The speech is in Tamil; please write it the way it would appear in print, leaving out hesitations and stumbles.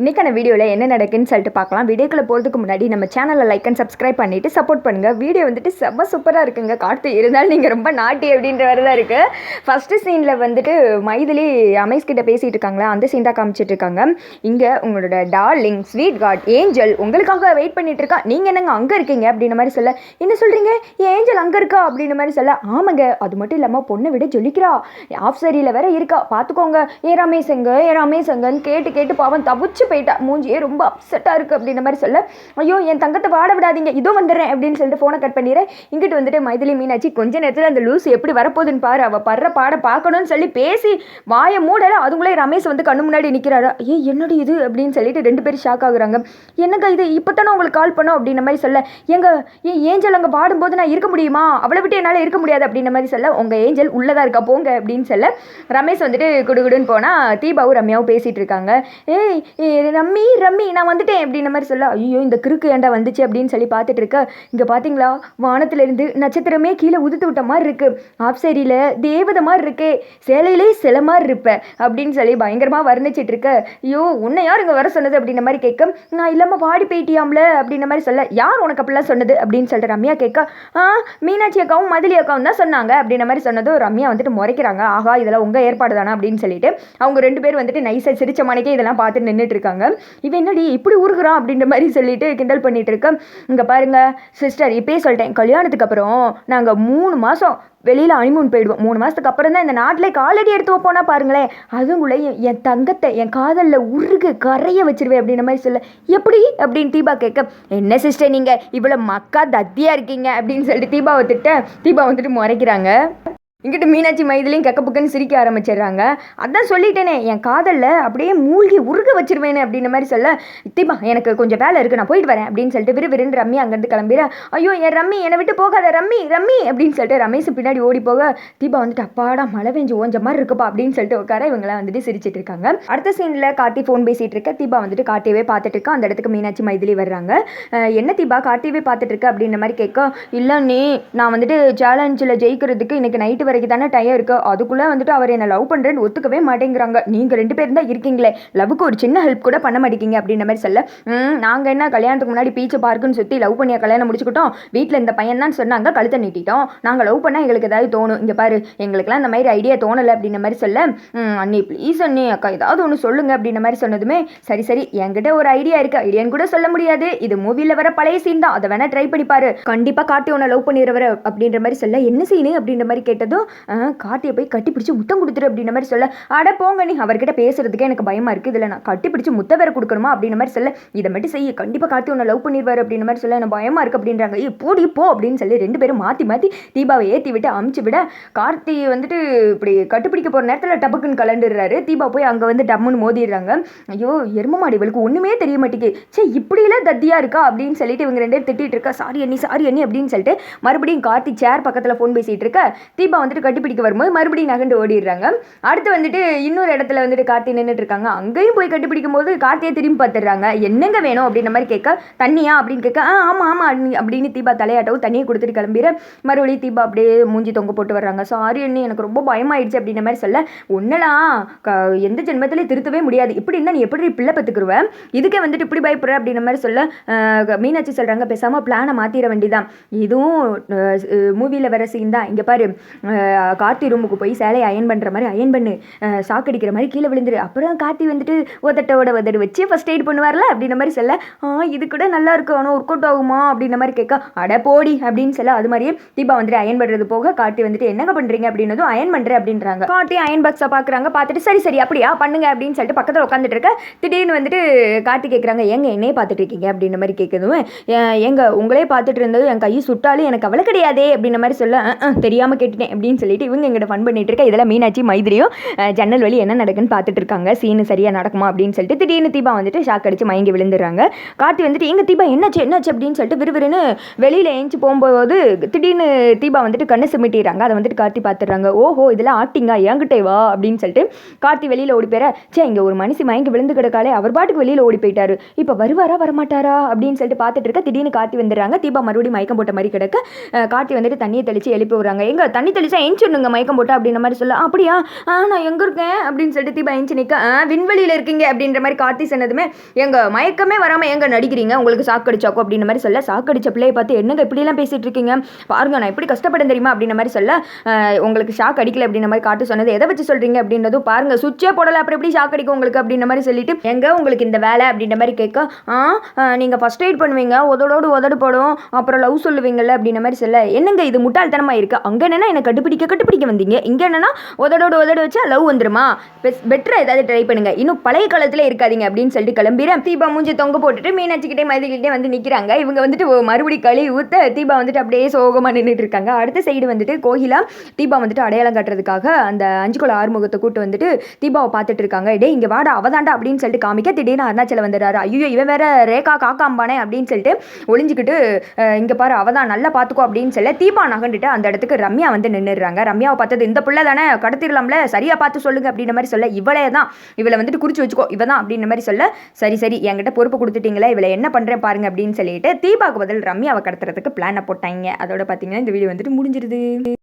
இன்றைக்கான வீடியோவில் என்ன நடக்குன்னு சொல்லிட்டு பார்க்கலாம். வீடியோக்குள்ளே போகிறதுக்கு முன்னாடி நம்ம சேனலில் லைக் அண்ட் சப்ஸ்கிரைப் பண்ணிவிட்டு சப்போர்ட் பண்ணுங்கள். வீடியோ வந்துட்டு செம்ம சூப்பராக இருக்குங்க. கார்த்தி இருந்தாலும் நீங்கள் ரொம்ப நாட்டி அப்படின்ற மாதிரி தான் இருக்குது. ஃபஸ்ட்டு சீனில் வந்துட்டு மைதிலி அமேஸ் கிட்ட பேசிகிட்டு இருக்காங்களா, அந்த சீன் தான் காமிச்சிட்டு இருக்காங்க. இங்கே உங்களோட டார்லிங் ஸ்வீட் காட் ஏஞ்சல் உங்களுக்காக வெயிட் பண்ணிட்டு இருக்கா, நீங்கள் என்னங்க அங்கே இருக்கீங்க அப்படின்ற மாதிரி சொல்ல, என்ன சொல்கிறீங்க ஏஞ்சல் அங்கே இருக்கா அப்படின்ற மாதிரி சொல்ல, ஆமாங்க அது மட்டும் இல்லாமல் பொண்ணை விட ஜொலிக்கிறா, ஆஃப் சரியில் வேற இருக்கா பார்த்துக்கோங்க, ஏ ரமேஷங்கன்னு கேட்டு கேட்டு பாவம் தவிச்சு போயிட்டா, மூஞ்சியே ரொம்ப அப்செட்டாக இருக்குது அப்படின்ற மாதிரி சொல்ல, ஐயோ என் தங்கத்தை வாட விடாதீங்க இதோ வந்துடுறேன் அப்படின்னு சொல்லிட்டு ஃபோனை கட் பண்ணிடுறேன். இங்கிட்டு வந்துட்டு மைதிலி மீனாட்சி கொஞ்ச நேரத்தில் அந்த லூஸ் எப்படி வரப்போகுதுன்னு பாரு, அவள் படுற பாட பார்க்கணும்னு சொல்லி பேசி வாயை மூடலை. அதுங்களே ரமேஷ் வந்து கண்ணு முன்னாடி நிற்கிறாரா, என்னடி இது அப்படின்னு சொல்லிட்டு ரெண்டு பேரும் ஷாக் ஆகுறாங்க. என்னங்க இது இப்போ தானே உங்களுக்கு கால் பண்ணோம் அப்படின்ற மாதிரி சொல்ல, ஏஞ்சல் அங்கே பாடும்போது நான் இருக்க முடியுமா, அவளை விட்டு என்னால் இருக்க முடியாது அப்படின்ற மாதிரி சொல்ல, உங்கள் ஏஞ்சல் உள்ளதாக இருக்கா போங்க அப்படின்னு சொல்ல, ரமேஷ் வந்துட்டு குடுகுடுன்னு போனால் தீபாவும் ரம்யாவும் பேசிகிட்டு இருக்காங்க. ரம்மி நான் வந்துட்டேன் அப்படின்ற மாதிரி சொல்ல, ஐயோ இந்த கிறுக்கு ஏண்டா வந்துச்சு அப்படின்னு சொல்லி பார்த்துட்டு இருக்க. இங்கே பார்த்தீங்களா வானத்திலிருந்து நட்சத்திரமே கீழே உதுத்து விட்ட மாதிரி இருக்கு, ஆப் சரியில் தேவதை மாதிரி இருக்கு, சேலையிலே சில மாதிரி இருப்பேன் அப்படின்னு சொல்லி பயங்கரமாக வர்ணிச்சிட்டு இருக்க. ஐயோ உன்னை யார் இங்கே வர சொன்னது அப்படின்ற மாதிரி கேட்க, நான் இல்லாமல் பாடி போயிட்டியாம்ல அப்படின்ற மாதிரி சொல்ல, யார் உனக்கு அப்படிலாம் சொன்னது அப்படின்னு சொல்லிட்டு ரம்யா கேட்க, மீனாட்சி அக்காவும் மதிலி அக்காவும் தான் சொன்னாங்க அப்படின்ற மாதிரி சொன்னதும் ரம்யா வந்துட்டு முறைக்கிறாங்க. ஆகா இதெல்லாம் உங்கள் ஏற்பாடு தானே அப்படின்னு சொல்லிட்டு அவங்க ரெண்டு பேர் வந்துட்டு நைஸாக சிரிச்ச மணிக்கே இதெல்லாம் பார்த்துட்டு நின்றுட்டு இருக்காங்க. இவன் என்னடி இப்படி ஊறுகிறான் அப்படின்ற மாதிரி சொல்லிட்டு கிண்டல் பண்ணிட்டு இருக்க. இங்கே பாருங்க சிஸ்டர் இப்பயே சொல்லிட்டேன், கல்யாணத்துக்கு அப்புறம் நாங்கள் 3 மாதம் வெளியில் அனிமூன் போயிடுவோம், 3 மாதத்துக்கு அப்புறம் தான் இந்த நாட்டில் காலடி எடுத்து வைப்போனா பாருங்களேன், அதுக்குள்ளே என் தங்கத்தை என் காதலில் உருகு கரைய வச்சிருவேன் அப்படின்ற மாதிரி சொல்ல, எப்படி அப்படின்னு தீபா கேட்க, என்ன சிஸ்டர் நீங்கள் இவ்வளோ மக்கா தத்தியாக இருக்கீங்க அப்படின்னு சொல்லிட்டு தீபாவை திட்ட, தீபா வந்துட்டு முறைக்கிறாங்க. இங்கிட்ட மீனாட்சி மைதிலையும் கெக்கப்புக்குன்னு சிரிக்க ஆரம்பிச்சிடுறாங்க. அதான் சொல்லிட்டேனே என் காதலில் அப்படியே மூழ்கி உருக வச்சிருவேனே அப்படின்ற மாதிரி சொல்ல, தீபா எனக்கு கொஞ்சம் வேலை இருக்குது நான் போயிட்டு வரேன் அப்படின்னு சொல்லிட்டு விறுவிறுன்னு ரம்மி அங்கேருந்து கிளம்பிட, ஐயோ என் ரம்மி என்னை விட்டு போகாத ரம்மி அப்படின்னு சொல்லிட்டு ரமேஷ் பின்னாடி ஓடி போக, தீபா வந்துட்டு அப்பாடா மழை பெஞ்சு ஓஞ்ச மாதிரி இருக்குப்பா அப்படின்னு சொல்லிட்டு உட்கார இவங்களாம் வந்துட்டு சிரிச்சிட்டு இருக்காங்க. அடுத்த சீனில் கார்த்தி ஃபோன் பேசிகிட்டு இருக்க, தீபா வந்துட்டு கார்த்தியவே பார்த்துட்டு இருக்கா. அந்த இடத்துக்கு மீனாட்சி மைதிலி வர்றாங்க. என்ன தீபா கார்த்தியவே பார்த்துட்டு இருக்க அப்படின்ற மாதிரி கேட்க, இல்லை நான் வந்துட்டு சேலஞ்சில் ஜெயிக்கிறதுக்கு இன்னைக்கு நைட்டு வரைக்கும் தானே டைம் இருக்கு, அதுக்குள்ளே வந்துட்டு அவர் என்ன லவ் பண்ணுறேன்னு ஒத்துக்கவே மாட்டேங்கிறாங்க, நீங்கள் 2 பேரும் தான் இருக்கீங்களே, லவ்வுக்கு ஒரு சின்ன ஹெல்ப் கூட பண்ண மாட்டேங்கிங்க அப்படின்ற மாதிரி சொல்ல, நாங்கள் என்ன கல்யாணத்துக்கு முன்னாடி பீச்சை பார்க்குன்னு சுற்றி லவ் பண்ணியா கல்யாணம் முடிச்சுக்கிட்டோம், வீட்டில் இந்த பையன் தான் சொன்னாங்க கழுத்தை நீட்டிட்டோம், நாங்கள் லவ் பண்ணால் எங்களுக்கு ஏதாவது தோணும், இங்கே பாரு எங்களுக்குலாம் இந்த மாதிரி ஐடியா தோணலை அப்படின்ற மாதிரி சொல்ல, அண்ணி ப்ளீஸ் அண்ணி அக்கா ஏதாவது ஒன்று சொல்லுங்க அப்படின்ற மாதிரி சொன்னதுமே, சரி என்கிட்ட ஒரு ஐடியா இருக்குது, ஐடியான்னு கூட சொல்ல முடியாது, இது மூவியில் வர பழைய சீன் தான், அதை வேணா ட்ரை பண்ணிப்பாரு, கண்டிப்பாக கார்த்தி உன்னை லவ் பண்ணிடுறவர் அப்படின்ற மாதிரி சொல்ல, என்ன சீனு அப்படின்ற மாதிரி கேட்டதும், கார்த்தியை போய் கட்டி பிடிச்சி முத்தம் கொடுத்துரு அப்படின்ற மாதிரி சொல்ல, அட போங்க நீ அவர்கிட்ட பேசுறதுக்கே எனக்கு பயமா இருக்குது, இதில் நான் கட்டி பிடிச்சி முத்த வேற கொடுக்கணுமா அப்படின்ற மாதிரி சொல்ல, இதை மட்டும் செய்ய கண்டிப்பாக கார்த்தி உன்னை லவ் பண்ணிடுவார் அப்படின்ற மாதிரி சொல்ல, எனக்கு பயமா இருக்குது அப்படின்றாங்க. போடி போ அப்படின்னு சொல்லி 2 பேரும் மாற்றி தீபாவை ஏற்றி விட்டு அமுச்சு விட, கார்த்தி வந்துட்டு இப்படி கட்டுப்பிடிக்க போகிற நேரத்தில் டப்புக்குன்னு கலண்டுடுறாரு. தீபா போய் அங்கே வந்து டம்முன்னு மோதிடுறாங்க. ஐயோ எரும மாடு இவளுக்கு ஒன்றுமே தெரிய மாட்டேங்குது, சே இப்படிலாம் தத்தியாக இருக்கா அப்படின்னு சொல்லிட்டு இவங்க 2 பேரும் திட்டிகிட்டு இருக்கா. சாரி அண்ணி அப்படின்னு சொல்லிட்டு மறுபடியும் கார்த்தி சேர் பக்கத்தில் ஃபோன் பேசிகிட்டு இருக்க, தீபா வந்துட்டு கட்டிப்பிடிக்க வரும்போது மறுபடியும் நகண்டு ஓடிடுறாங்க. அடுத்து வந்துட்டு இன்னொரு இடத்துல வந்துட்டு கார்த்தி நின்றுட்டு இருக்காங்க. அங்கேயும் போய் கட்டிப்பிடிக்கும் போது கார்த்தியை திரும்பி பார்த்துடுறாங்க. என்னங்க வேணும் அப்படின்ற மாதிரி கேட்க, தண்ணியா அப்படின்னு கேட்க, ஆமாம் அப்படின்னு தீபா தலையாட்டவும் தண்ணியை கொடுத்துட்டு கிளம்பிட, மறுபடியும் தீபா அப்படியே மூஞ்சி தொங்க போட்டு வர்றாங்க. சாரி அண்ணி எனக்கு ரொம்ப பயமாயிடுச்சு அப்படின்ற மாதிரி சொல்ல, ஒன்னலாம் எந்த ஜென்மத்திலையும் திருத்தவே முடியாது, இப்படி இருந்தால் நீ எப்படி பிள்ளை பத்துக்குருவேன், இதுக்கே வந்துட்டு இப்படி பயப்படுற அப்படின்ற மாதிரி சொல்ல, மீனாட்சி சொல்கிறாங்க பேசாமல் பிளானை மாற்றிட வேண்டிதான், இதுவும் மூவியில் வர சீன் தான், இங்கே பாரு கார்த்தி ரூமுக்கு போய் சேலையை அயன் பண்ணுற மாதிரி அயன் பண்ணு, சாக்கடிக்கிற மாதிரி கீழே விழுந்துரு, அப்புறம் கார்த்தி வந்துட்டு உதட்டு வச்சு ஃபஸ்ட் எய்ட் பண்ணுவார்ல அப்படின்ற மாதிரி சொல்ல, இது கூட நல்லா இருக்கும் ஆனால் ஒர்க் அவுட் ஆகுமா அப்படின்ற மாதிரி கேட்க, அட போடி அப்படின்னு சொல்ல, அது மாதிரியே தீபா வந்துட்டு அயன் பண்ணுறது போக கார்த்தி வந்துட்டு என்னங்க பண்ணுறீங்க அப்படின்னதும் அயன் பண்ணுறேன் அப்படின்றாங்க. கார்த்தி அயன் பாக்ஸை பார்க்குறாங்க, பார்த்துட்டு சரி அப்படியா பண்ணுங்க அப்படின்னு சொல்லிட்டு பக்கத்தில் உட்காந்துட்டு இருக்க, திடீர்னு வந்துட்டு கார்த்தி கேட்குறாங்க, என்னையே பார்த்துட்டு இருக்கீங்க அப்படின்ற மாதிரி கேட்குதும், உங்களே பார்த்துட்டு இருந்தது என் கை சுட்டாலும் எனக்கு கவலை கிடையாதே அப்படின்ற மாதிரி சொல்ல, தெரியாமல் கேட்டுட்டேன் அப்படின்னு சொல்லிட்டு இவங்க எங்கிட்ட ஃபன் பண்ணிட்டு இருக்க. இதெல்லாம் மீனாட்சி மைதிரியும் ஜன்னல் வழி என்ன நடக்குன்னு பார்த்துட்டு இருக்காங்க. சீனு சரியாக நடக்குமா அப்படின்னு சொல்லிட்டு திடீர்னு தீபா வந்துட்டு ஷாக் அடிச்சு மயங்கி விழுந்துடுறாங்க. கார்த்தி வந்துட்டு எங்கள் தீபா என்னாச்சு அப்படின்னு சொல்லிட்டு விறுவிறுன்னு வெளியில் ஏஞ்சி போகும்போது திடீர்னு தீபா வந்துட்டு கண்ணை சிமிட்டிடுறாங்க. அதை வந்துட்டு கார்த்தி பார்த்துடுறாங்க. ஓஹோ இதெல்லாம் ஆக்டிங்கா என்கிட்டே வா அப்படின்னு சொல்லிட்டு கார்த்தி வெளியில் ஓடி போயிற, இங்கே ஒரு மனுஷி மயங்கி விழுந்து கிடக்காலே அவர் பாட்டுக்கு வெளியில் ஓடி போயிட்டாரு, இப்போ வருவாரா வரமாட்டாரா அப்படின்னு சொல்லிட்டு பார்த்துட்டு இருக்க. திடீர்னு கார்த்தி வந்துடுறாங்க. தீபா மறுபடியும் மயக்கம் போட்ட மாதிரி கிடக்க கார்த்தி வந்துட்டு தண்ணியை தெளித்து எழுப்பி விடுறாங்க. எங்கே தண்ணி தெளிச்சா பெருசாக எஞ்சிடணுங்க மயக்கம் போட்டு அப்படின்ற மாதிரி சொல்ல. அப்படியா நான் எங்கே இருக்கேன் அப்படின்னு சொல்லிட்டு தீபா எஞ்சி நிற்க. விண்வெளியில் இருக்கீங்க அப்படின்ற மாதிரி கார்த்தி சொன்னதுமே எங்கள் மயக்கமே வராமல் எங்கே நடிக்கிறீங்க, உங்களுக்கு சாக்கடிச்சாக்கோ அப்படின்ற மாதிரி சொல்ல. சாக்கடிச்ச பிள்ளையை பார்த்து என்னங்க இப்படிலாம் பேசிகிட்டு இருக்கீங்க, பாருங்க நான் எப்படி கஷ்டப்பட்டேன் தெரியுமா அப்படின்ற மாதிரி சொல்ல. உங்களுக்கு ஷாக் அடிக்கல அப்படின்ற மாதிரி காட்டு சொன்னது எதை வச்சு சொல்கிறீங்க அப்படின்றதும் பாருங்க சுவிட்சே போடலை அப்புறம் எப்படி ஷாக் அடிக்கும் உங்களுக்கு அப்படின்ற மாதிரி சொல்லிட்டு எங்க உங்களுக்கு இந்த வேலை அப்படின்ற மாதிரி கேட்க. நீங்கள் ஃபஸ்ட் எய்ட் பண்ணுவீங்க, உதடோடு உதடு போடும், அப்புறம் லவ் சொல்லுவீங்கல்ல அப்படின்ற மாதிரி சொல்ல. என்னங்க இது முட்டாள்தனமாக இருக்குது, அங்கே என்னன்னா என்னை கட்டுப்பிடிக்க வந்தீங்க, இங்கே என்னன்னா உதடோடு உதடு வச்சா லவ் வந்துருமா, பெட்டராக ஏதாவது ட்ரை பண்ணுங்க, இன்னும் பழைய காலத்தில் இருக்காதீங்க அப்படின்னு சொல்லிட்டு கிளம்பிடுறேன். தீபா மூஞ்சி தொங்க போட்டுட்டு மீனாட்சிக்கிட்டே மைதிக்கிட்டே வந்து நிற்கிறாங்க. இவங்க வந்துட்டு மறுபடி களி ஊற்ற தீபா வந்துட்டு அப்படியே சோகமாக நின்றுட்டு இருக்காங்க. அடுத்த சைடு வந்துட்டு கோகிலா தீபா வந்துட்டு அடையாளம் காட்டுறதுக்காக அந்த 5 குல ஆறுமுகத்தை கூட்டு வந்துட்டு தீபாவை பார்த்துட்டு இருக்காங்க. டே இங்கே வாடா அவதாண்டா அப்படின்னு சொல்லிட்டு காமிக்க திடீர்னு அருணாச்சலம் வந்துடுறாரு. ஐயோ இவன் வேற ரேகா காக்காம்பானே அப்படின்னு சொல்லிட்டு ஒளிஞ்சிக்கிட்டு இங்கே பாரு அவதான் நல்லா பார்த்துக்கோ அப்படின்னு சொல்ல தீபா நகண்டுட்டு அந்த இடத்துக்கு ரம்யா வந்து நின்றுடுறாங்க. ரம்யாவை பார்த்தது இந்த பிள்ளை தானே கடத்திடலாம்ல, சரியாக பார்த்து சொல்லுங்க அப்படின்ற மாதிரி சொல்ல. இவளை வந்துட்டு குறிச்சு வச்சுக்கோ இவதான் அப்படின்ற மாதிரி சொல்ல. சரி என்கிட்ட பொறுப்பு கொடுத்துட்டீங்களா, இவளை என்ன பண்ணுறேன் பாருங்க அப்படின்னு சொல்லிட்டு தீபாவுக்கு பதில் ரம்யாவை கடத்துறதுக்கு பிளானை போட்டாங்க. அதோட பார்த்தீங்கன்னா இந்த வீடியோ வந்துட்டு முடிஞ்சிருது.